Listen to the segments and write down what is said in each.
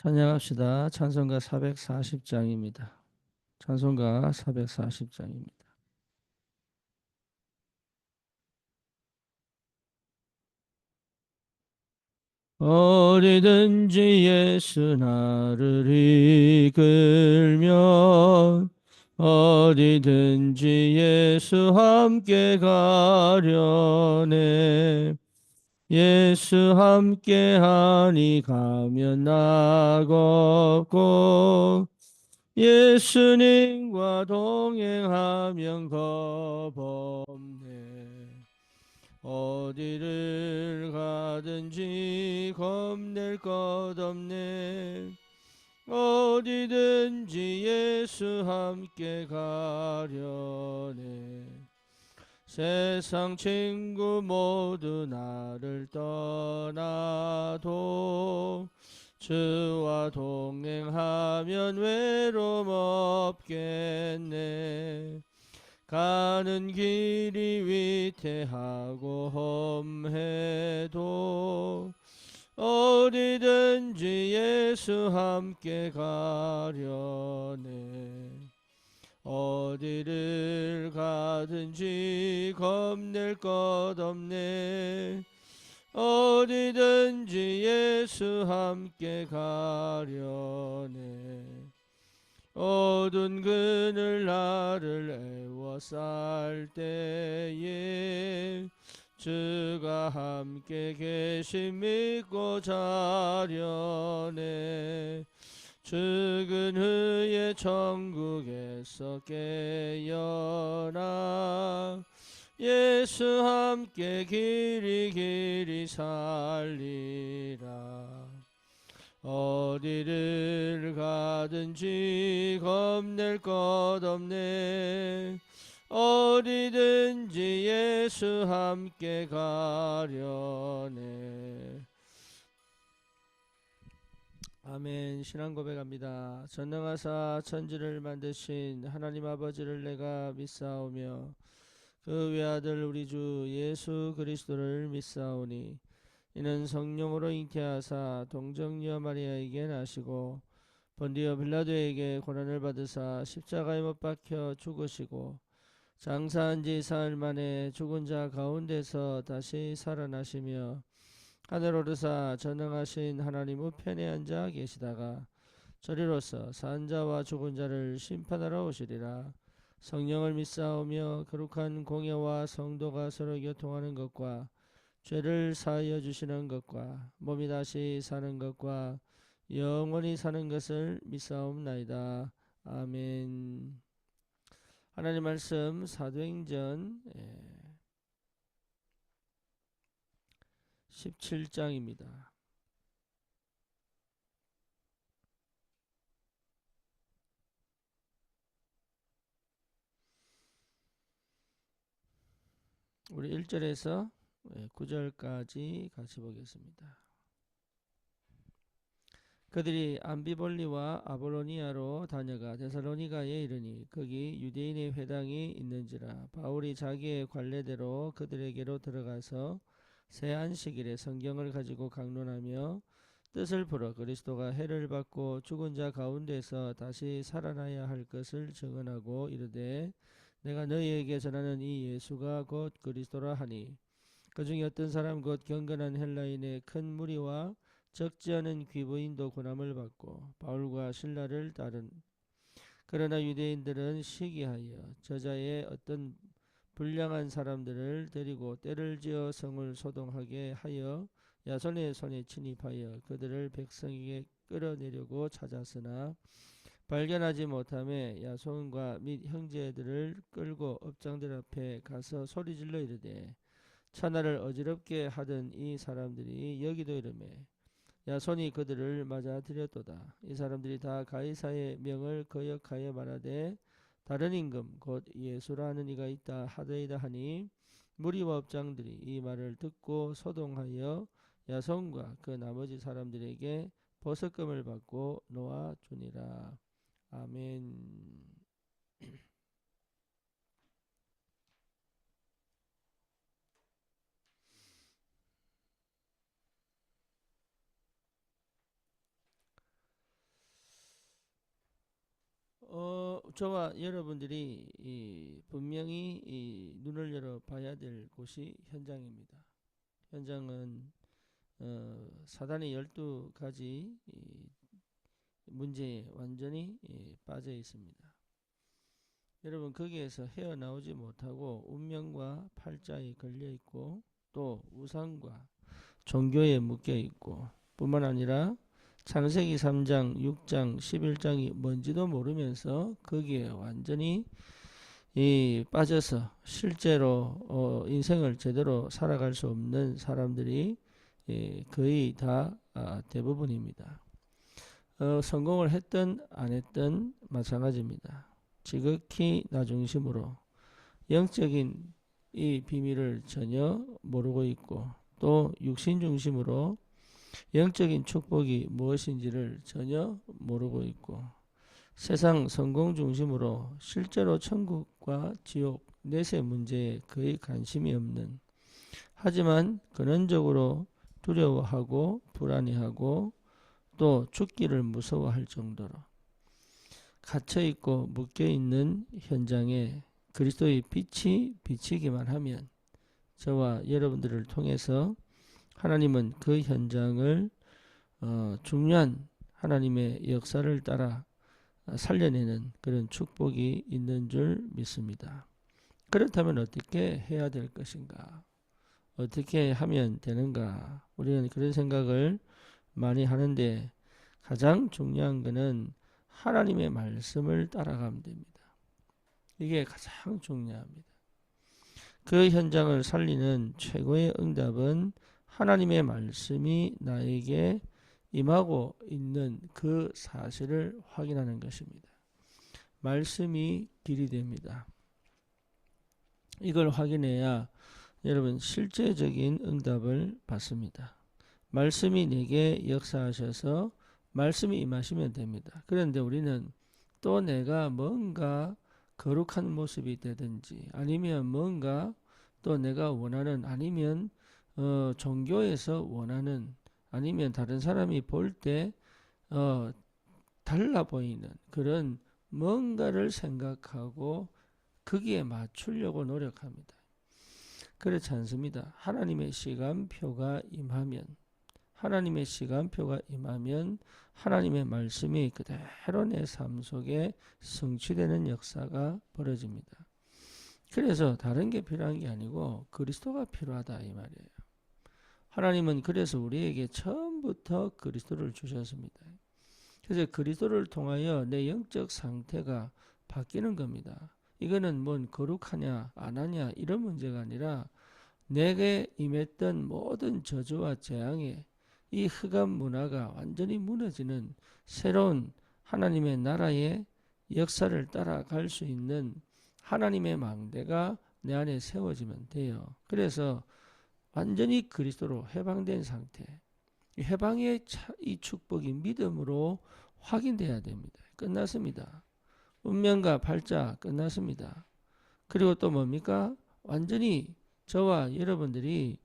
찬양합시다. 찬송가 440장입니다. 찬송가 440장입니다. 어디든지 예수 나를 이끌면 어디든지 예수 함께 가려네. 예수 함께하니 가면 낙없고 예수님과 동행하면 겁없네. 어디를 가든지 겁낼 것 없네. 어디든지 예수 함께 가려네. 세상 친구 모두 나를 떠나도 주와 동행하면 외로움 없겠네. 가는 길이 위태하고 험해도 어디든지 예수 함께 가려네. 어디를 가든지 겁낼 것 없네. 어디든지 예수 함께 가려네. 어두운 그늘 나를 애워쌀 때에 주가 함께 계심 믿고 자려네. 죽은 후에 천국에서 깨어나 예수 함께 길이 살리라. 어디를 가든지 겁낼 것 없네. 어디든지 예수 함께 가려네. 아멘. 신앙 고백합니다. 전능하사 천지를 만드신 하나님 아버지를 내가 믿사오며 그 외아들 우리 주 예수 그리스도를 믿사오니 이는 성령으로 잉태하사 동정녀 마리아에게 나시고 본디오 빌라도에게 고난을 받으사 십자가에 못 박혀 죽으시고 장사한 지 사흘 만에 죽은 자 가운데서 다시 살아나시며 하늘 오르사 전능하신 하나님 우편에 앉아 계시다가 저리로서 산 자와 죽은 자를 심판하러 오시리라. 성령을 믿사오며 거룩한 공예와 성도가 서로 교통하는 것과 죄를 사하여 주시는 것과 몸이 다시 사는 것과 영원히 사는 것을 믿사옵나이다. 아멘. 하나님 말씀 사도행전 17장입니다. 우리 1절에서 9절까지 같이 보겠습니다. 그들이 암비볼리와 아볼로니아로 다녀가 데살로니가에 이르니 거기 유대인의 회당이 있는지라. 바울이 자기의 관례대로 그들에게로 들어가서 새 안식일에 성경을 가지고 강론하며 뜻을 풀어 그리스도가 해를 받고 죽은 자 가운데서 다시 살아나야 할 것을 증언하고 이르되 내가 너희에게 전하는 이 예수가 곧 그리스도라 하니 그 중에 어떤 사람 곧 경건한 헬라인의 큰 무리와 적지 않은 귀부인도 고난을 받고 바울과 신라를 따른. 그러나 유대인들은 시기하여 저자의 어떤 불량한 사람들을 데리고 때를 지어 성을 소동하게 하여 야손의 손에 침입하여 그들을 백성에게 끌어내려고 찾았으나 발견하지 못하며 야손과 및 형제들을 끌고 업장들 앞에 가서 소리질러 이르되 천하를 어지럽게 하던 이 사람들이 여기도 이르매 야손이 그들을 맞아들였도다. 이 사람들이 다 가이사의 명을 거역하여 말하되 다른 임금 곧 예수라 하는 이가 있다 하더이다 하니 무리와 업장들이 이 말을 듣고 소동하여 야손과 그 나머지 사람들에게 버섯금을 받고 놓아 주니라. 아멘. 저와 여러분들이 분명히 눈을 열어 봐야 될 곳이 현장입니다. 현장은 사단의 12가지 문제에 완전히 빠져 있습니다. 여러분 거기에서 헤어나오지 못하고 운명과 팔자에 걸려 있고 또 우상과 종교에 묶여 있고 뿐만 아니라 창세기 3장, 6장, 11장이 뭔지도 모르면서 거기에 완전히 빠져서 실제로 인생을 제대로 살아갈 수 없는 사람들이 거의 다 대부분입니다. 성공을 했든 안 했든 마찬가지입니다. 지극히 나 중심으로 영적인 이 비밀을 전혀 모르고 있고 또 육신 중심으로 영적인 축복이 무엇인지를 전혀 모르고 있고 세상 성공 중심으로 실제로 천국과 지옥 내세 문제에 거의 관심이 없는, 하지만 근원적으로 두려워하고 불안해하고 또 죽기를 무서워할 정도로 갇혀있고 묶여있는 현장에 그리스도의 빛이 비치기만 하면 저와 여러분들을 통해서 하나님은 그 현장을 중요한 하나님의 역사를 따라 살려내는 그런 축복이 있는 줄 믿습니다. 그렇다면 어떻게 해야 될 것인가? 어떻게 하면 되는가? 우리는 그런 생각을 많이 하는데 가장 중요한 것은 하나님의 말씀을 따라가면 됩니다. 이게 가장 중요합니다. 그 현장을 살리는 최고의 응답은 하나님의 말씀이 나에게 임하고 있는 그 사실을 확인하는 것입니다. 말씀이 길이 됩니다. 이걸 확인해야 여러분 실제적인 응답을 받습니다. 말씀이 내게 역사하셔서 말씀이 임하시면 됩니다. 그런데 우리는 또 내가 뭔가 거룩한 모습이 되든지 아니면 뭔가 또 내가 원하는 아니면 종교에서 원하는 아니면 다른 사람이 볼 때 달라 보이는 그런 뭔가를 생각하고 거기에 맞추려고 노력합니다. 그렇지 않습니다. 하나님의 시간표가 임하면 하나님의 말씀이 그대로 내 삶 속에 성취되는 역사가 벌어집니다. 그래서 다른 게 필요한 게 아니고 그리스도가 필요하다 이 말이에요. 하나님은 그래서 우리에게 처음부터 그리스도를 주셨습니다. 그래서 그리스도를 통하여 내 영적 상태가 바뀌는 겁니다. 이거는 뭔 거룩하냐 안 하냐 이런 문제가 아니라 내게 임했던 모든 저주와 재앙에 이 흑암 문화가 완전히 무너지는 새로운 하나님의 나라의 역사를 따라갈 수 있는 하나님의 망대가 내 안에 세워지면 돼요. 그래서 완전히 그리스도로 해방된 상태, 해방의 이 축복이 믿음으로 확인돼야 됩니다. 끝났습니다. 운명과 팔자 끝났습니다. 그리고 또 뭡니까? 완전히 저와 여러분들이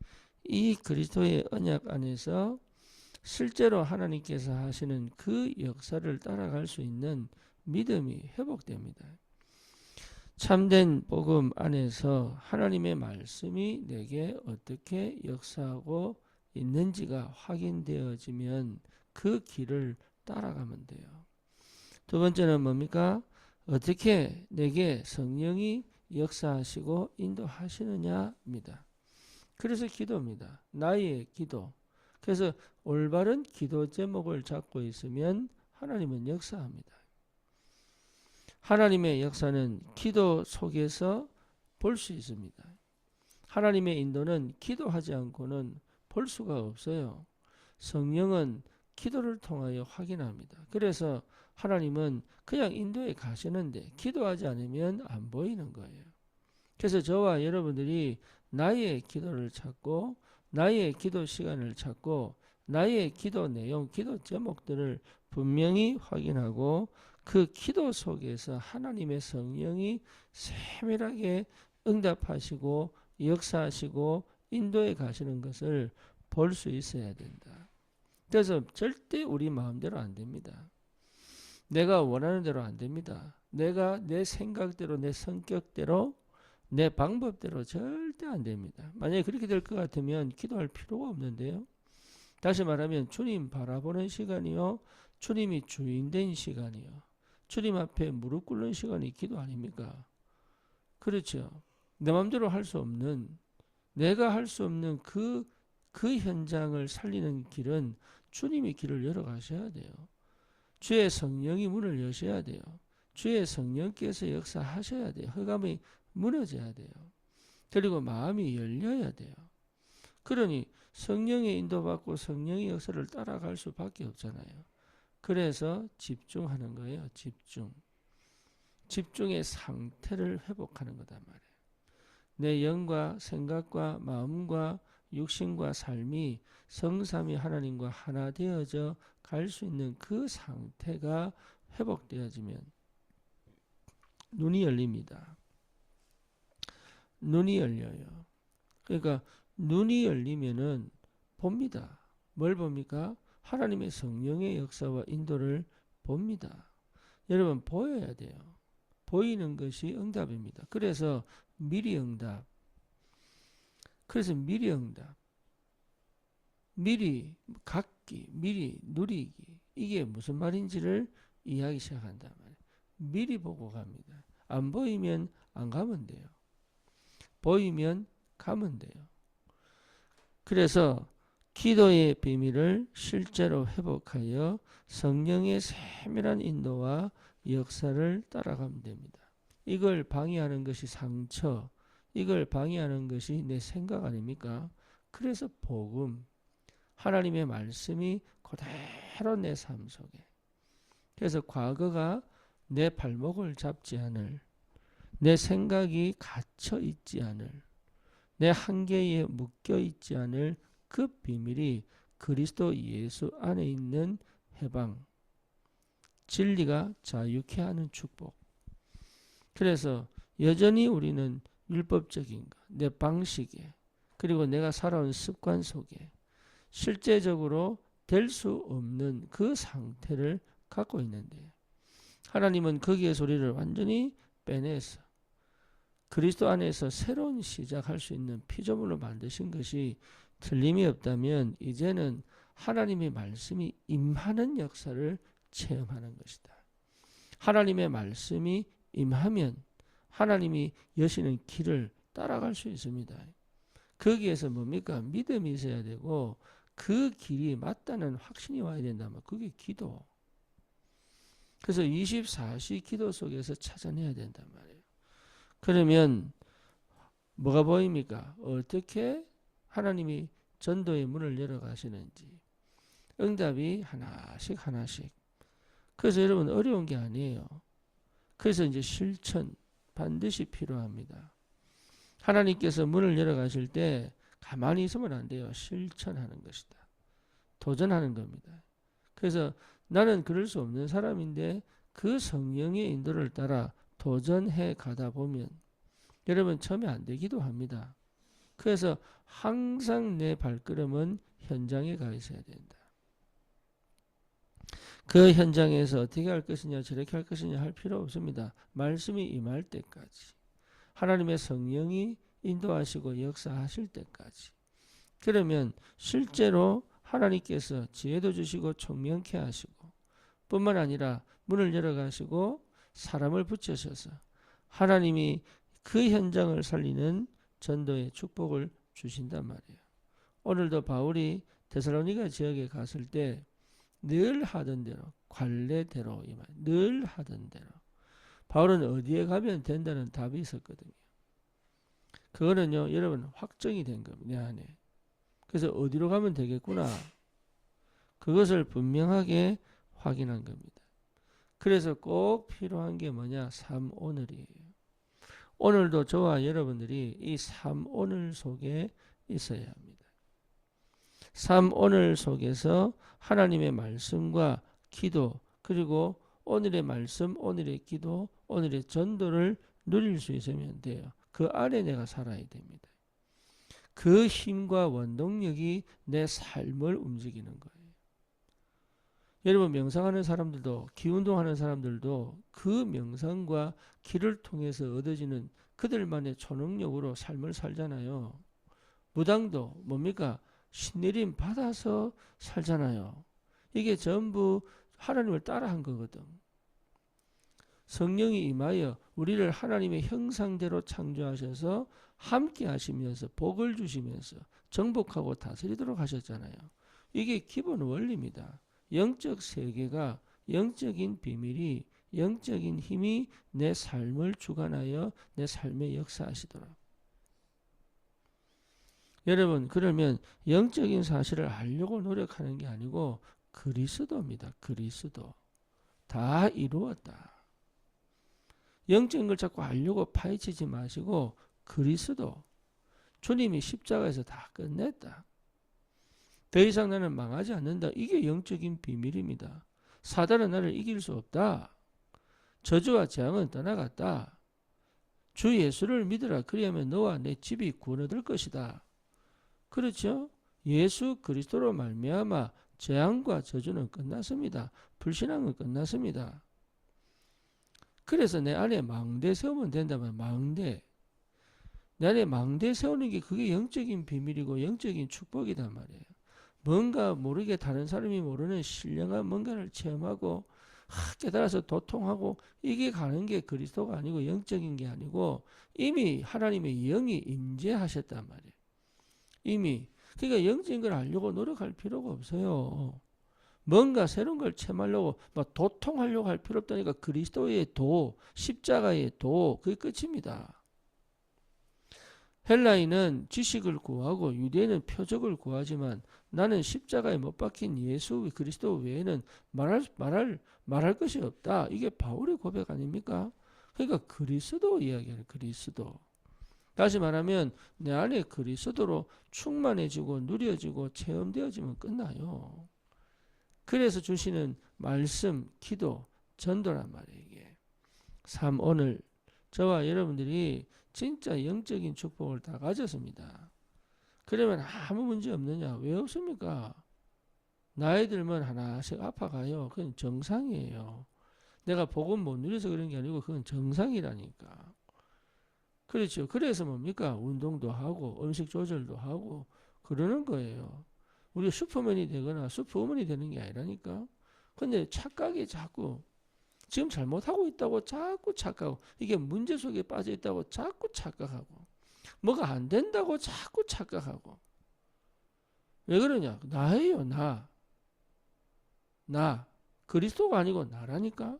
이 그리스도의 언약 안에서 실제로 하나님께서 하시는 그 역사를 따라갈 수 있는 믿음이 회복됩니다. 참된 복음 안에서 하나님의 말씀이 내게 어떻게 역사하고 있는지가 확인되어지면 그 길을 따라가면 돼요. 두 번째는 뭡니까? 어떻게 내게 성령이 역사하시고 인도하시느냐입니다. 그래서 기도입니다. 나의 기도. 그래서 올바른 기도 제목을 잡고 있으면 하나님은 역사합니다. 하나님의 역사는 기도 속에서 볼 수 있습니다. 하나님의 인도는 기도하지 않고는 볼 수가 없어요. 성령은 기도를 통하여 확인합니다. 그래서 하나님은 그냥 인도에 가시는데 기도하지 않으면 안 보이는 거예요. 그래서 저와 여러분들이 나의 기도를 찾고 나의 기도 시간을 찾고 나의 기도 내용, 기도 제목들을 분명히 확인하고 그 기도 속에서 하나님의 성령이 세밀하게 응답하시고 역사하시고 인도에 가시는 것을 볼 수 있어야 된다. 그래서 절대 우리 마음대로 안 됩니다. 내가 원하는 대로 안 됩니다. 내가 내 생각대로, 내 성격대로, 내 방법대로 절대 안 됩니다. 만약에 그렇게 될 것 같으면 기도할 필요가 없는데요. 다시 말하면 주님 바라보는 시간이요, 주님이 주인된 시간이요, 주님 앞에 무릎 꿇는 시간이 기도 아닙니까? 그렇죠. 내 마음대로 할 수 없는, 내가 할 수 없는 그 현장을 살리는 길은 주님이 길을 열어 가셔야 돼요. 주의 성령이 문을 여셔야 돼요. 주의 성령께서 역사하셔야 돼요. 흑암이 무너져야 돼요. 그리고 마음이 열려야 돼요. 그러니 성령의 인도받고 성령의 역사를 따라갈 수밖에 없잖아요. 그래서 집중하는 거예요. 집중의 상태를 회복하는 거단 말이에요. 내 영과 생각과 마음과 육신과 삶이 성삼위 하나님과 하나 되어져 갈 수 있는 그 상태가 회복되어지면 눈이 열립니다. 눈이 열려요. 그러니까 눈이 열리면은 봅니다. 뭘 봅니까? 하나님의 성령의 역사와 인도를 봅니다. 여러분, 보여야 돼요. 보이는 것이 응답입니다. 그래서 미리 응답. 미리 갖기, 미리 누리기. 이게 무슨 말인지를 이해하기 시작한단 말이에요. 미리 보고 갑니다. 안 보이면 안 가면 돼요. 보이면 가면 돼요. 그래서 기도의 비밀을 실제로 회복하여 성령의 세밀한 인도와 역사를 따라가면 됩니다. 이걸 방해하는 것이 상처, 이걸 방해하는 것이 내 생각 아닙니까? 그래서 복음, 하나님의 말씀이 그대로 내 삶 속에. 그래서 과거가 내 발목을 잡지 않을, 내 생각이 갇혀 있지 않을, 내 한계에 묶여 있지 않을 그 비밀이 그리스도 예수 안에 있는 해방, 진리가 자유케 하는 축복. 그래서 여전히 우리는 율법적인 것, 내 방식에, 그리고 내가 살아온 습관 속에 실제적으로 될 수 없는 그 상태를 갖고 있는데, 하나님은 거기에서 우리를 완전히 빼내서 그리스도 안에서 새로운 시작할 수 있는 피조물로 만드신 것이 틀림이 없다면 이제는 하나님의 말씀이 임하는 역사를 체험하는 것이다. 하나님의 말씀이 임하면 하나님이 여시는 길을 따라갈 수 있습니다. 거기에서 뭡니까? 믿음이 있어야 되고 그 길이 맞다는 확신이 와야 된다면 그게 기도. 그래서 24시 기도 속에서 찾아내야 된단 말이에요. 그러면 뭐가 보입니까? 어떻게 하나님이 전도의 문을 열어가시는지. 응답이 하나씩. 그래서 여러분 어려운 게 아니에요. 그래서 이제 실천 반드시 필요합니다. 하나님께서 문을 열어가실 때 가만히 있으면 안 돼요. 실천하는 것이다. 도전하는 겁니다. 그래서 나는 그럴 수 없는 사람인데 그 성령의 인도를 따라 도전해 가다 보면 여러분 처음에 안 되기도 합니다. 그래서 항상 내 발걸음은 현장에 가 있어야 된다. 그 현장에서 어떻게 할 것이냐 저렇게 할 것이냐 할 필요 없습니다. 말씀이 임할 때까지, 하나님의 성령이 인도하시고 역사하실 때까지. 그러면 실제로 하나님께서 지혜도 주시고 총명케 하시고 뿐만 아니라 문을 열어가시고 사람을 붙여셔서 하나님이 그 현장을 살리는 전도의 축복을 주신단 말이에요. 오늘도 바울이 데살로니가 지역에 갔을 때 늘 하던 대로, 관례대로, 늘 하던 대로. 바울은 어디에 가면 된다는 답이 있었거든요. 그거는요, 여러분 확정이 된 겁니다. 내 안에. 그래서 어디로 가면 되겠구나. 그것을 분명하게 확인한 겁니다. 그래서 꼭 필요한 게 뭐냐? 3오늘이에요. 오늘도 저와 여러분들이 이 3오늘 속에 있어야 합니다. 3오늘 속에서 하나님의 말씀과 기도, 그리고 오늘의 말씀, 오늘의 기도, 오늘의 전도를 누릴 수 있으면 돼요. 그 안에 내가 살아야 됩니다. 그 힘과 원동력이 내 삶을 움직이는 거예요. 여러분 명상하는 사람들도 기운동하는 사람들도 그 명상과 기를 통해서 얻어지는 그들만의 초능력으로 삶을 살잖아요. 무당도 뭡니까? 신내림 받아서 살잖아요. 이게 전부 하나님을 따라한 거거든. 성령이 임하여 우리를 하나님의 형상대로 창조하셔서 함께 하시면서 복을 주시면서 정복하고 다스리도록 하셨잖아요. 이게 기본 원리입니다. 영적 세계가, 영적인 비밀이, 영적인 힘이 내 삶을 주관하여 내 삶에 역사하시도록. 여러분, 그러면 영적인 사실을 알려고 노력하는 게 아니고 그리스도입니다. 그리스도. 다 이루었다. 영적인 걸 자꾸 알려고 파헤치지 마시고 그리스도. 주님이 십자가에서 다 끝냈다. 더 이상 나는 망하지 않는다. 이게 영적인 비밀입니다. 사단은 나를 이길 수 없다. 저주와 재앙은 떠나갔다. 주 예수를 믿으라. 그리하면 너와 내 집이 구원 얻을 것이다. 그렇죠? 예수 그리스도로 말미암아 재앙과 저주는 끝났습니다. 불신앙은 끝났습니다. 그래서 내 안에 망대 세우면 된다면 망대. 내 안에 망대 세우는 게 그게 영적인 비밀이고 영적인 축복이단 말이에요. 뭔가 모르게 다른 사람이 모르는 신령한 뭔가를 체험하고 깨달아서 도통하고 이게 가는 게 그리스도가 아니고 영적인 게 아니고 이미 하나님의 영이 임재하셨단 말이에요. 이미. 그러니까 영적인 걸 알려고 노력할 필요가 없어요. 뭔가 새로운 걸 체험하려고 막 도통하려고 할 필요 없다니까. 그리스도의 도, 십자가의 도, 그게 끝입니다. 헬라인은 지식을 구하고 유대인은 표적을 구하지만 나는 십자가에 못 박힌 예수 그리스도 외에는 말할 것이 없다. 이게 바울의 고백 아닙니까? 그러니까 그리스도 이야기예요. 그리스도. 다시 말하면 내 안에 그리스도로 충만해지고 누려지고 체험되어지면 끝나요. 그래서 주시는 말씀, 기도, 전도란 말이에요. 이게. 오늘 저와 여러분들이 진짜 영적인 축복을 다 가졌습니다. 그러면 아무 문제 없느냐? 왜 없습니까? 나이 들면 하나씩 아파가요. 그건 정상이에요. 내가 복음 못 누려서 그런 게 아니고 그건 정상이라니까. 그렇죠. 그래서 뭡니까? 운동도 하고 음식 조절도 하고 그러는 거예요. 우리가 슈퍼맨이 되거나 슈퍼우먼이 되는 게 아니라니까. 근데 착각이 자꾸 지금 잘못하고 있다고 자꾸 착각하고 이게 문제 속에 빠져 있다고 자꾸 착각하고 뭐가 안 된다고 자꾸 착각하고 왜 그러냐? 나예요. 나. 그리스도가 아니고 나라니까.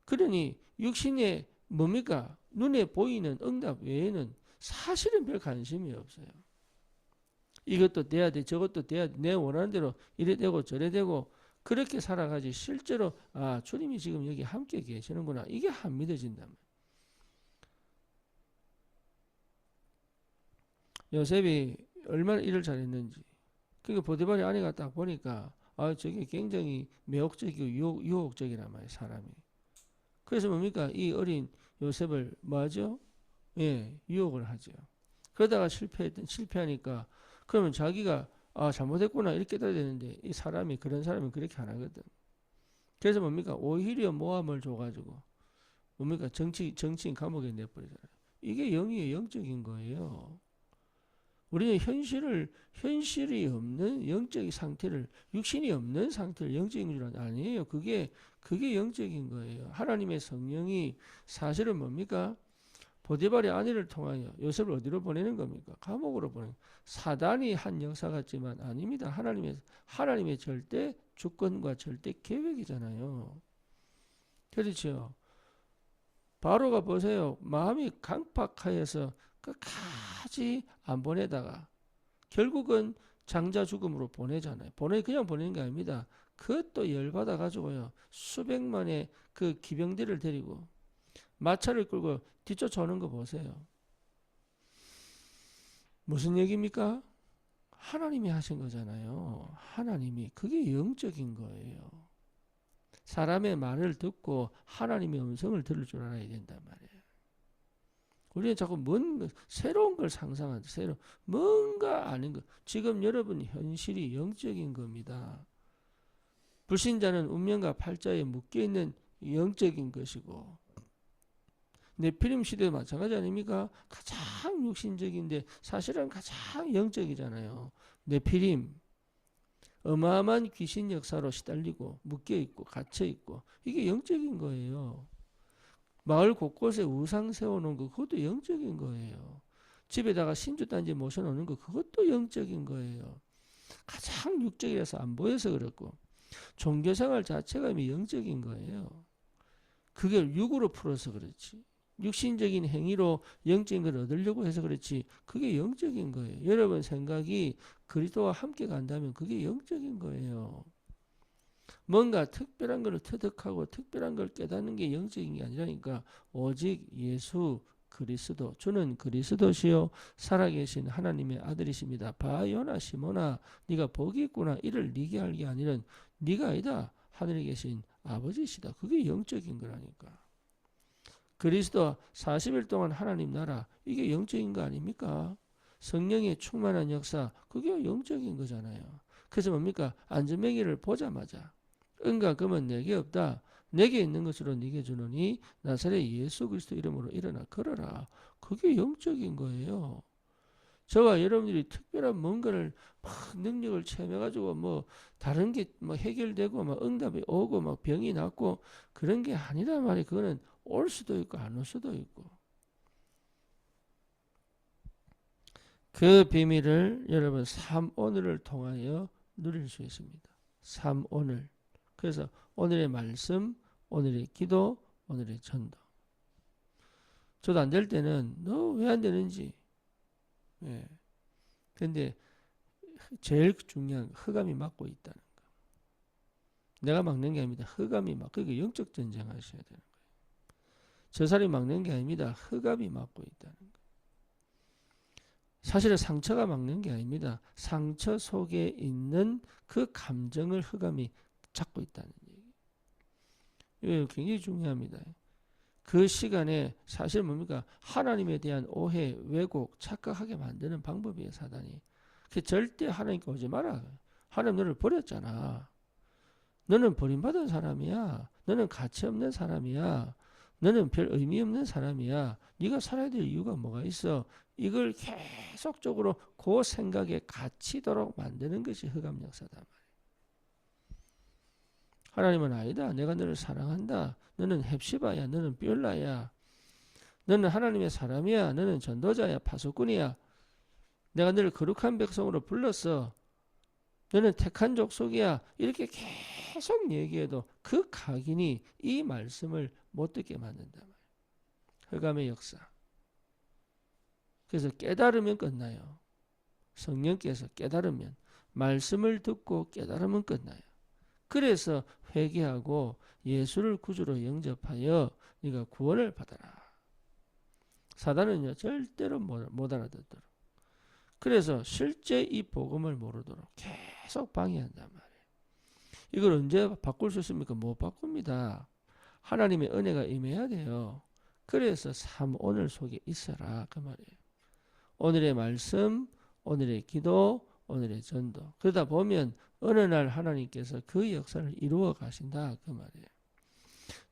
그러니 육신의 뭡니까? 눈에 보이는 응답 외에는 사실은 별 관심이 없어요. 이것도 돼야 돼, 저것도 돼야 돼, 내 원하는 대로 이래 되고 저래 되고 그렇게 살아가지 실제로 아 주님이 지금 여기 함께 계시는구나 이게 안 믿어진다면. 요셉이 얼마나 일을 잘했는지. 그러니까 보디발의 아내가 딱 보니까 아 저게 굉장히 매혹적이고 유혹적이란 말이에요 사람이. 그래서 뭡니까 이 어린 요셉을 뭐하죠? 예, 유혹을 하죠. 그러다가 실패하니까 그러면 자기가 아 잘못했구나 이렇게 깨달아야 되는데 이 사람이 그런 사람은 그렇게 안 하거든. 그래서 뭡니까 오히려 모함을 줘가지고 뭡니까 정치인 감옥에 내버리잖아요. 이게 영이에요. 영적인 거예요. 우리는 현실이 없는 영적인 상태를 육신이 없는 상태를 영적인 줄 아니에요. 그게 영적인 거예요. 하나님의 성령이 사실은 뭡니까? 보디발의 아내를 통하여 요셉을 어디로 보내는 겁니까? 감옥으로 보내는. 사단이 한 역사 같지만 아닙니다. 하나님의 절대 주권과 절대 계획이잖아요. 그렇죠. 바로가 보세요. 마음이 강팍하여서 끝까지 안 보내다가 결국은 장자 죽음으로 보내잖아요. 그냥 보내는 게 아닙니다. 그것도 열받아 가지고요. 수백만의 그 기병대를 데리고 마차를 끌고 뒤쫓아오는 거 보세요. 무슨 얘기입니까? 하나님이 하신 거잖아요. 하나님이. 그게 영적인 거예요. 사람의 말을 듣고 하나님의 음성을 들을 줄 알아야 된단 말이에요. 우리는 자꾸 새로운 걸 상상하죠. 뭔가 아닌 것. 지금 여러분 현실이 영적인 겁니다. 불신자는 운명과 팔자에 묶여있는 영적인 것이고, 네피림 시대도 마찬가지 아닙니까? 가장 육신적인데 사실은 가장 영적이잖아요. 네피림, 어마어마한 귀신 역사로 시달리고 묶여있고 갇혀있고, 이게 영적인 거예요. 마을 곳곳에 우상 세워놓은 거, 그것도 영적인 거예요. 집에다가 신주단지 모셔놓는 거, 그것도 영적인 거예요. 가장 육적이라서 안 보여서 그렇고, 종교생활 자체가 이미 영적인 거예요. 그걸 육으로 풀어서 그렇지, 육신적인 행위로 영적인 걸 얻으려고 해서 그렇지, 그게 영적인 거예요. 여러분 생각이 그리스도와 함께 간다면 그게 영적인 거예요. 뭔가 특별한 걸 터득하고 특별한 걸 깨닫는 게 영적인 게 아니라니까. 오직 예수 그리스도, 주는 그리스도시요 살아계신 하나님의 아들이십니다. 바요나 시모나, 네가 복이 있구나. 이를 네게 알게 아니는 네가 아니다, 하늘에 계신 아버지시다. 그게 영적인 거라니까. 그리스도 40일 동안 하나님 나라, 이게 영적인 거 아닙니까? 성령의 충만한 역사, 그게 영적인 거잖아요. 그래서 뭡니까? 안전뱅이를 보자마자 은과 금은 내게 없다, 내게 있는 것으로 네게 주노니 나사렛 예수 그리스도 이름으로 일어나 걸어라. 그게 영적인 거예요. 저와 여러분들이 특별한 뭔가를 막 능력을 체험해가지고 뭐 다른 게 뭐 해결되고 막 응답이 오고 막 병이 낫고 그런 게 아니란 말이에요. 그거는 올 수도 있고 안 올 수도 있고. 그 비밀을 여러분 오늘을 통하여 누릴 수 있습니다. 오늘. 그래서 오늘의 말씀, 오늘의 기도, 오늘의 전도. 저도 안 될 때는 너 왜 안 되는지. 예. 근데 제일 중요한 흑암이 막고 있다는 거. 내가 막는 게 아닙니다. 흑암이 막, 그게 영적 전쟁 하셔야 되는 거예요. 저 사람이 막는 게 아닙니다. 흑암이 막고 있다는 거. 사실은 상처가 막는 게 아닙니다. 상처 속에 있는 그 감정을 흑암이 잡고 있다는 얘기. 이거 굉장히 중요합니다. 그 시간에 사실 뭡니까? 하나님에 대한 오해, 왜곡, 착각하게 만드는 방법이에요, 사단이. 그 절대 하나님께 오지 마라. 하나님 너를 버렸잖아. 너는 버림받은 사람이야. 너는 가치 없는 사람이야. 너는 별 의미 없는 사람이야. 네가 살아야 될 이유가 뭐가 있어? 이걸 계속적으로 그 생각에 갇히도록 만드는 것이 흑암 역사다. 하나님은 아니다. 내가 너를 사랑한다. 너는 헵시바야. 너는 뷸라야. 너는 하나님의 사람이야. 너는 전도자야. 파수꾼이야. 내가 너를 거룩한 백성으로 불렀어. 너는 택한 족속이야. 이렇게 계속 얘기해도 그 각인이 이 말씀을 못 듣게 만든다. 흑암의 역사. 그래서 깨달으면 끝나요. 성령께서 깨달으면, 말씀을 듣고 깨달으면 끝나요. 그래서 회개하고 예수를 구주로 영접하여 네가 구원을 받아라. 사단은요 절대로 못 알아듣도록, 그래서 실제 이 복음을 모르도록 계속 방해한단 말이에요. 이걸 언제 바꿀 수 있습니까? 못 바꿉니다. 하나님의 은혜가 임해야 돼요. 그래서 오늘 속에 있어라, 그 말이에요. 오늘의 말씀, 오늘의 기도, 오늘의 전도. 그러다 보면 어느 날 하나님께서 그 역사를 이루어 가신다, 그 말이에요.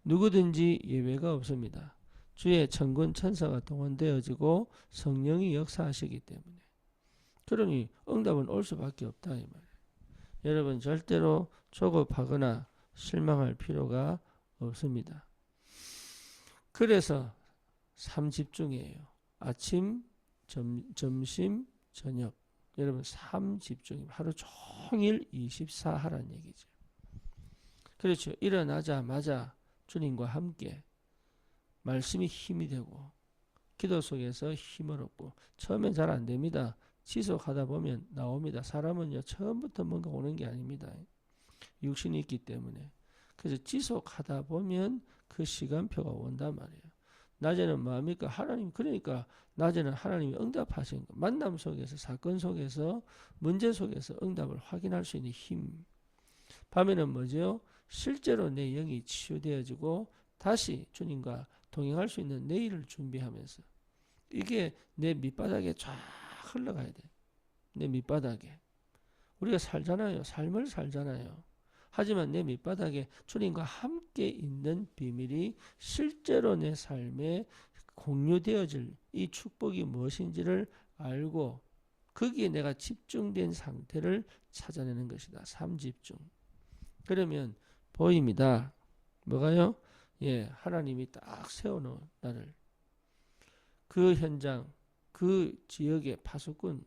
누구든지 예외가 없습니다. 주의 천군 천사가 동원되어지고 성령이 역사하시기 때문에. 그러니 응답은 올 수밖에 없다, 이 말이에요. 여러분 절대로 조급하거나 실망할 필요가 없습니다. 그래서 3집중이에요. 아침, 점심, 저녁. 여러분 3집중이면 하루 종일 24 하라는 얘기죠. 그렇죠. 일어나자마자 주님과 함께 말씀이 힘이 되고 기도 속에서 힘을 얻고, 처음엔 잘 안 됩니다. 지속하다 보면 나옵니다. 사람은요 처음부터 뭔가 오는 게 아닙니다. 육신이 있기 때문에. 그래서 지속하다 보면 그 시간표가 온단 말이에요. 낮에는 뭐합니까? 하나님, 그러니까 낮에는 하나님이 응답하시는 거. 만남 속에서, 사건 속에서, 문제 속에서 응답을 확인할 수 있는 힘. 밤에는 뭐죠? 실제로 내 영이 치유되어지고 다시 주님과 동행할 수 있는 내일을 준비하면서, 이게 내 밑바닥에 쫙 흘러가야 돼. 내 밑바닥에. 우리가 살잖아요. 삶을 살잖아요. 하지만 내 밑바닥에 주님과 함께 있는 비밀이 실제로 내 삶에 공유되어질 이 축복이 무엇인지를 알고 거기에 내가 집중된 상태를 찾아내는 것이다. 삼집중. 그러면 보입니다. 뭐가요? 예, 하나님이 딱 세워놓은 나를 그 현장, 그 지역의 파수꾼,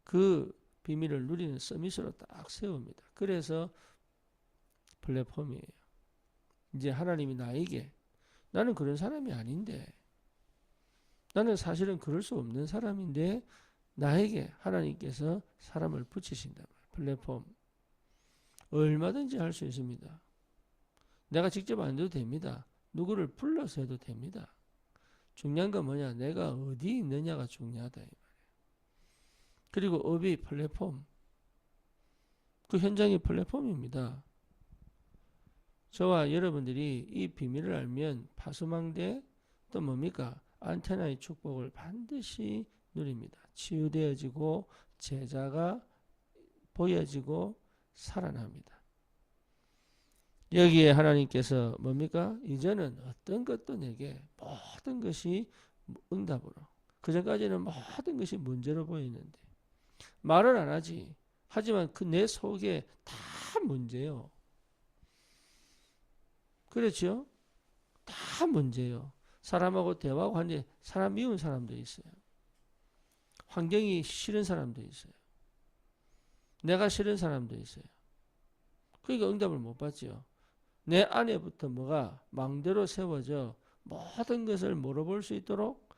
그 비밀을 누리는 서밋으로 딱 세웁니다. 그래서 플랫폼이에요. 이제 하나님이 나에게 나는 그런 사람이 아닌데 나는 사실은 그럴 수 없는 사람인데 나에게 하나님께서 사람을 붙이신다. 플랫폼. 얼마든지 할 수 있습니다. 내가 직접 안 해도 됩니다. 누구를 불러서 해도 됩니다. 중요한 건 뭐냐? 내가 어디 있느냐가 중요하다. 그리고 업이 플랫폼. 그 현장이 플랫폼입니다. 저와 여러분들이 이 비밀을 알면 파수망대 또 뭡니까? 안테나의 축복을 반드시 누립니다. 치유되어지고 제자가 보여지고 살아납니다. 여기에 하나님께서 뭡니까? 이제는 어떤 것도 내게 모든 것이 응답으로. 그전까지는 모든 것이 문제로 보이는데 말은 안 하지. 하지만 그 내 속에 다 문제요. 그렇죠? 다 문제요. 사람하고 대화하고 하는데 사람 미운 사람도 있어요. 환경이 싫은 사람도 있어요. 내가 싫은 사람도 있어요. 그러니까 응답을 못 받죠. 내 안에부터 뭐가 망대로 세워져 모든 것을 물어볼 수 있도록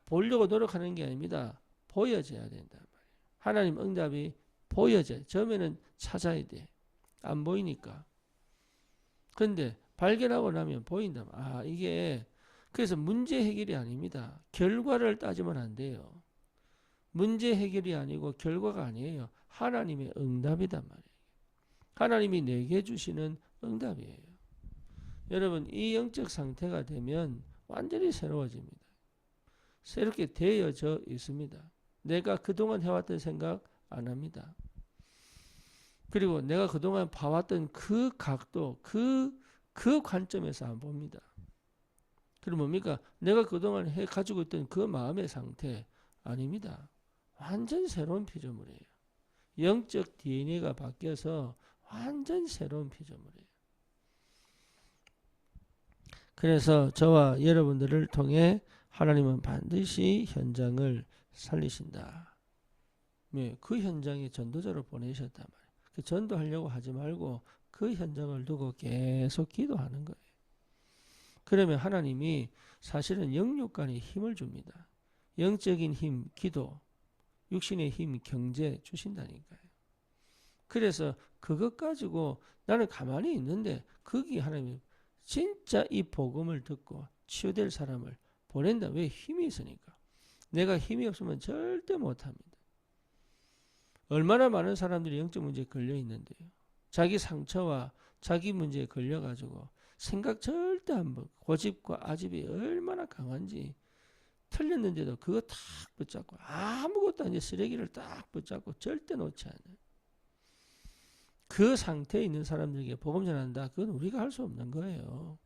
보려고 노력하는 게 아닙니다. 보여져야 된단 말이에요. 하나님 응답이 보여져요. 처음에는 찾아야 돼. 안 보이니까. 그런데 발견하고 나면 보인다. 아, 이게 그래서 문제 해결이 아닙니다. 결과를 따지면 안 돼요. 문제 해결이 아니고 결과가 아니에요. 하나님의 응답이단 말이에요. 하나님이 내게 주시는 응답이에요. 여러분, 이 영적 상태가 되면 완전히 새로워집니다. 새롭게 되어져 있습니다. 내가 그동안 해왔던 생각 안 합니다. 그리고 내가 그동안 봐왔던 그 각도, 그 관점에서 안 봅니다. 그럼 뭡니까? 내가 그동안 가지고 있던 그 마음의 상태 아닙니다. 완전 새로운 피조물이에요. 영적 DNA가 바뀌어서 완전 새로운 피조물이에요. 그래서 저와 여러분들을 통해 하나님은 반드시 현장을 살리신다. 네, 그 현장에 전도자로 보내셨단 말이에요. 그 전도하려고 하지 말고 그 현장을 두고 계속 기도하는 거예요. 그러면 하나님이 사실은 영육간에 힘을 줍니다. 영적인 힘, 기도, 육신의 힘, 경제 주신다니까요. 그래서 그것 가지고 나는 가만히 있는데 거기 하나님이 진짜 이 복음을 듣고 치유될 사람을 보낸다. 왜? 힘이 있으니까. 내가 힘이 없으면 절대 못합니다. 얼마나 많은 사람들이 영적 문제에 걸려 있는데요. 자기 상처와 자기 문제에 걸려가지고 생각 절대 안 보고 고집과 아집이 얼마나 강한지 틀렸는데도 그거 딱 붙잡고 아무것도 아닌 쓰레기를 딱 붙잡고 절대 놓지 않아요. 그 상태에 있는 사람들에게 복음 전한다. 그건 우리가 할 수 없는 거예요.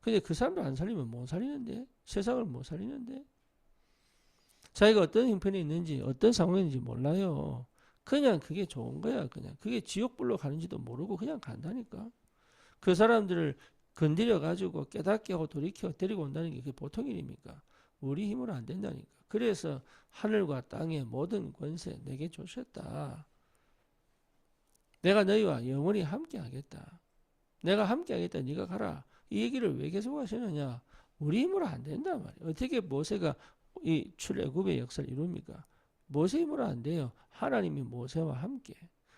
근데 그 사람들 안 살리면 못 살리는데, 세상을 못 살리는데, 자기가 어떤 형편에 있는지 어떤 상황에 있는지 몰라요. 그냥 그게 좋은 거야. 그냥 그게 지옥불로 가는지도 모르고 그냥 간다니까. 그 사람들을 건드려 가지고 깨닫게 하고 돌이켜 데리고 온다는 게 그게 보통 일입니까? 우리 힘으로 안 된다니까. 그래서 하늘과 땅의 모든 권세 내게 주셨다. 내가 너희와 영원히 함께 하겠다. 내가 함께 하겠다. 네가 가라. 이 얘기를 왜 계속 하시느냐? 우리 힘으로 안 된단 말이에요. 어떻게 모세가 이 출애굽의 역사를 이룹니까? 모세 힘으로 안 돼요. 하나님이 모세와 함께.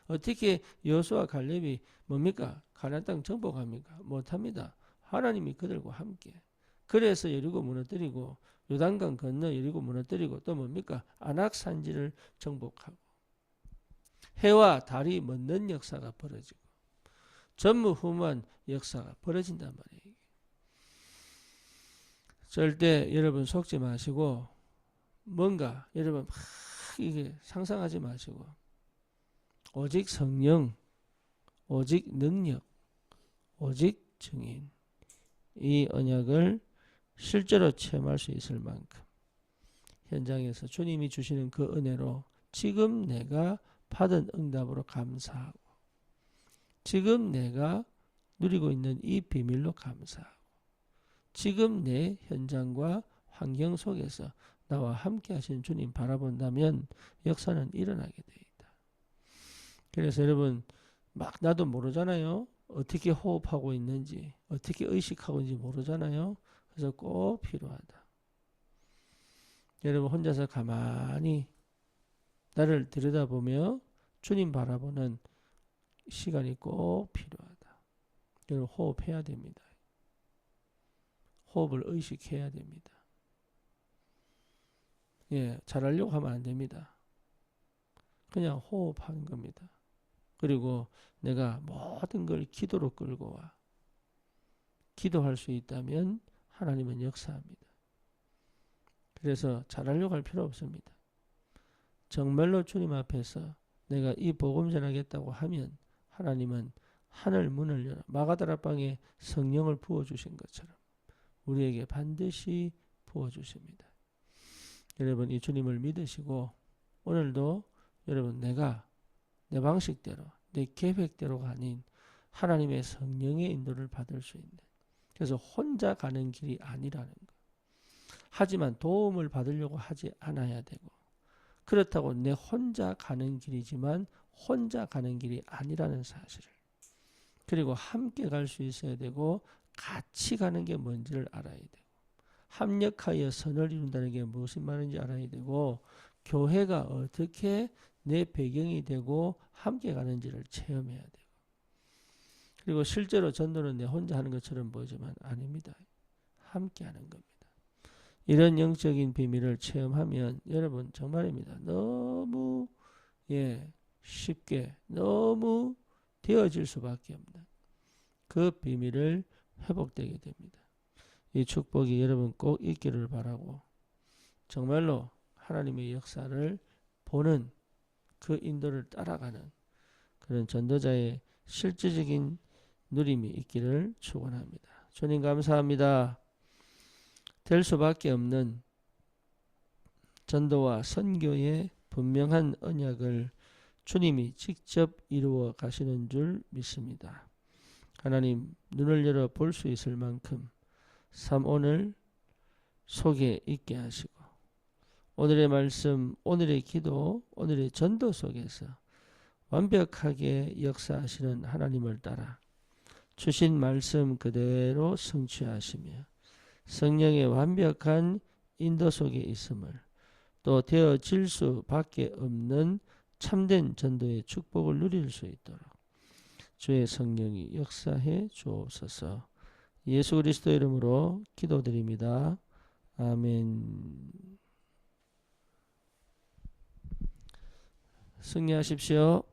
어떻게 여호수아 갈렙이 뭡니까? 가나안 땅 정복합니까? 못합니다. 하나님이 그들과 함께. 그래서 여리고 무너뜨리고 요단강 건너 여리고 무너뜨리고 또 뭡니까? 아낙 산지를 정복하고 해와 달이 멎는 역사가 벌어지고 전무후무한 역사가 벌어진단 말이에요. 절대 여러분 속지 마시고 뭔가 여러분 막 이게 상상하지 마시고 오직 성령 오직 능력, 오직 증인. 이 언약을 실제로 체험할 수 있을 만큼 현장에서 주님이 주시는 그 은혜로 지금 내가 받은 응답으로 감사하고 지금 내가 누리고 있는 이 비밀로 감사하고 지금 내 현장과 환경 속에서 나와 함께 하신 주님 바라본다면 역사는 일어나게 되어 있다. 그래서 여러분 막 나도 모르잖아요. 어떻게 호흡하고 있는지 어떻게 의식하고 있는지 모르잖아요. 그래서 꼭 필요하다. 여러분 혼자서 가만히 나를 들여다보며 주님 바라보는 시간이 꼭 필요하다. 여러분 호흡해야 됩니다. 호흡을 의식해야 됩니다. 예, 잘하려고 하면 안 됩니다. 그냥 호흡하는 겁니다. 그리고 내가 모든 걸 기도로 끌고 와. 기도할 수 있다면 하나님은 역사합니다. 그래서 잘하려고 할 필요 없습니다. 정말로 주님 앞에서 내가 이 복음 전하겠다고 하면 하나님은 하늘 문을 열어 마가다락방에 성령을 부어주신 것처럼 우리에게 반드시 부어주십니다. 여러분 이 주님을 믿으시고 오늘도 여러분 내가 내 방식대로 내 계획대로가 아닌 하나님의 성령의 인도를 받을 수 있는 그래서 혼자 가는 길이 아니라는 것. 하지만 도움을 받으려고 하지 않아야 되고 그렇다고 내 혼자 가는 길이지만 혼자 가는 길이 아니라는 사실을 그리고 함께 갈 수 있어야 되고 같이 가는 게 뭔지를 알아야 되고 합력하여 선을 이룬다는 게 무슨 말인지 알아야 되고 교회가 어떻게 내 배경이 되고 함께 가는지를 체험해야 되고 그리고 실제로 전도는 내 혼자 하는 것처럼 보이지만 아닙니다. 함께 하는 겁니다. 이런 영적인 비밀을 체험하면 여러분 정말입니다. 너무 쉽게 너무 되어질 수밖에 없는 그 비밀을 회복되게 됩니다. 이 축복이 여러분 꼭 있기를 바라고 정말로 하나님의 역사를 보는 그 인도를 따라가는 그런 전도자의 실질적인 누림이 있기를 축원합니다. 주님 감사합니다. 될 수밖에 없는 전도와 선교의 분명한 언약을 주님이 직접 이루어 가시는 줄 믿습니다. 하나님 눈을 열어 볼 수 있을 만큼 삶 오늘 속에 있게 하시고 오늘의 말씀, 오늘의 기도, 오늘의 전도 속에서 완벽하게 역사하시는 하나님을 따라 주신 말씀 그대로 성취하시며 성령의 완벽한 인도 속에 있음을 또 되어질 수밖에 없는 참된 전도의 축복을 누릴 수 있도록 주의 성령이 역사해 주옵소서. 예수 그리스도 이름으로 기도드립니다. 아멘. 승리하십시오.